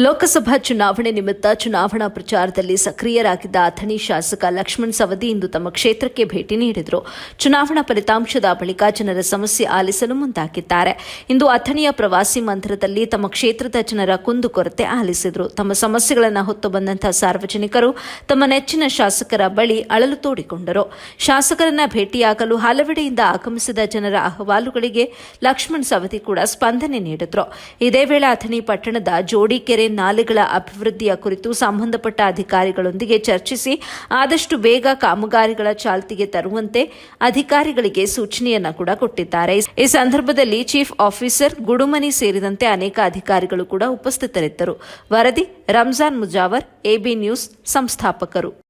ಲೋಕಸಭಾ ಚುನಾವಣೆ ನಿಮಿತ್ತ ಚುನಾವಣಾ ಪ್ರಚಾರದಲ್ಲಿ ಸಕ್ರಿಯರಾಗಿದ್ದ ಅಥಣಿ ಶಾಸಕ ಲಕ್ಷ್ಮಣ್ ಸವದಿ ಇಂದು ತಮ್ಮ ಕ್ಷೇತ್ರಕ್ಕೆ ಭೇಟಿ ನೀಡಿದರು. ಚುನಾವಣಾ ಫಲಿತಾಂಶದ ಬಳಿಕ ಜನರ ಸಮಸ್ಯೆ ಆಲಿಸಲು ಮುಂದಾಗಿದ್ದಾರೆ. ಇಂದು ಅಥಣಿಯ ಪ್ರವಾಸಿ ಮಂದಿರದಲ್ಲಿ ತಮ್ಮ ಕ್ಷೇತ್ರದ ಜನರ ಕುಂದುಕೊರತೆ ಆಲಿಸಿದರು. ತಮ್ಮ ಸಮಸ್ಯೆಗಳನ್ನು ಹೊತ್ತು ಬಂದಂತಹ ಸಾರ್ವಜನಿಕರು ತಮ್ಮ ನೆಚ್ಚಿನ ಶಾಸಕರ ಬಳಿ ಅಳಲು ತೋಡಿಕೊಂಡರು. ಶಾಸಕರನ್ನ ಭೇಟಿಯಾಗಲು ಹಲವೆಡೆಯಿಂದ ಆಗಮಿಸಿದ ಜನರ ಅಹವಾಲುಗಳಿಗೆ ಲಕ್ಷ್ಮಣ್ ಸವದಿ ಕೂಡ ಸ್ಪಂದನೆ ನೀಡಿದರು. ಇದೇ ವೇಳೆ ಅಥಣಿ ಪಟ್ಟಣದ ಜೋಡಿಕೆರೆ ನಾಲೆಗಳ ಅಭಿವೃದ್ಧಿಯ ಕುರಿತು ಸಂಬಂಧಪಟ್ಟ ಅಧಿಕಾರಿಗಳೊಂದಿಗೆ ಚರ್ಚಿಸಿ ಆದಷ್ಟು ಬೇಗ ಕಾಮಗಾರಿಗಳ ಚಾಲ್ತಿಗೆ ತರುವಂತೆ ಅಧಿಕಾರಿಗಳಿಗೆ ಸೂಚನೆಯನ್ನ ಕೂಡ ಕೊಟ್ಟಿದ್ದಾರೆ. ಈ ಸಂದರ್ಭದಲ್ಲಿ ಚೀಫ್ ಆಫೀಸರ್ ಗುಡುಮನಿ ಸೇರಿದಂತೆ ಅನೇಕ ಅಧಿಕಾರಿಗಳು ಕೂಡ ಉಪಸ್ಥಿತರಿದ್ದರು. ವರದಿ ರಂಜಾನ್ ಮುಜಾವರ್, ಎಬಿ ನ್ಯೂಸ್ ಸಂಸ್ಥಾಪಕರು.